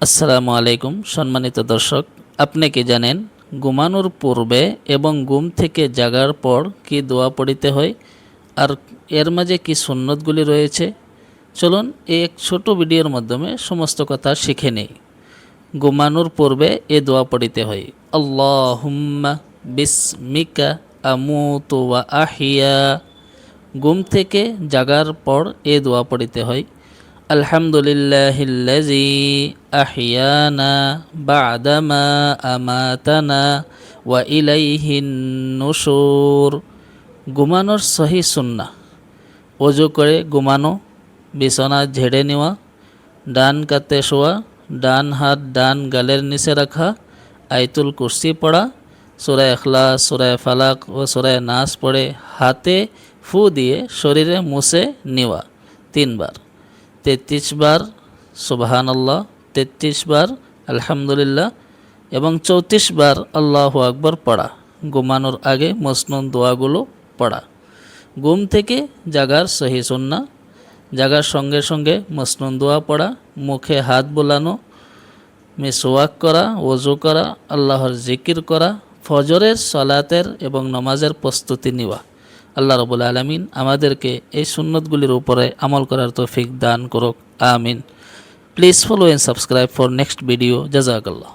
আসসালামু আলাইকুম সম্মানিত দর্শক, আপনি কি জানেন ঘুমানোর পূর্বে এবং ঘুম থেকে জাগার পর কি দোয়া পড়িতে হয় আর এর মাঝে কি সুন্নতগুলি রয়েছে? চলুন এই এক ছোট ভিডিওর মাধ্যমে সমস্ত কথা শিখে নেই। ঘুমানোর পূর্বে এ দোয়া পড়িতে হয়, আল্লাহুম্মা বিসমিকা আমুতু ওয়া আহিয়া। ঘুম থেকে জাগার পর এ দোয়া পড়িতে হয়, আলহামদুলিল্লাহিল্লাযী আহিয়ানা বা'দামা আমাতানা ওয়া ইলাইহিন নুশুর। ঘুমানোর সহি সুন্নাহ: ওযু করে ঘুমানো, বিছানা ঝেড়ে নেওয়া, ডান কাতে শোয়া, ডান হাত ডান গালের নিচে রাখা, আয়াতুল কুরসি পড়া, সূরা ইখলাস, সূরা ফালাক ও সূরা নাস পড়ে হাতে ফু দিয়ে শরীরে মুছে নেওয়া 3 বার, 33 বার সুবহানাল্লাহ, 33 বার আলহামদুলিল্লাহ এবং 34 বার আল্লাহু আকবার পড়া। ঘুমানোর আগে মসনুন দোয়াগুলো পড়া। ঘুম থেকে জাগার সহি সুন্নাহ: জাগার সঙ্গে সঙ্গে মসনুন দোয়া পড়া, মুখে হাত বোলানো, মিসওয়াক করা, ওযু করা, আল্লাহর জিকির করা, ফজরের সালাতের এবং নামাজের প্রস্তুতি নেওয়া। আল্লাহ রাব্বুল আলামিন আমাদেরকে এই সুন্নতগুলির উপরে আমল করার তৌফিক দান করুক, আমিন। Please follow and subscribe for next video. জাযাকাল্লাহ।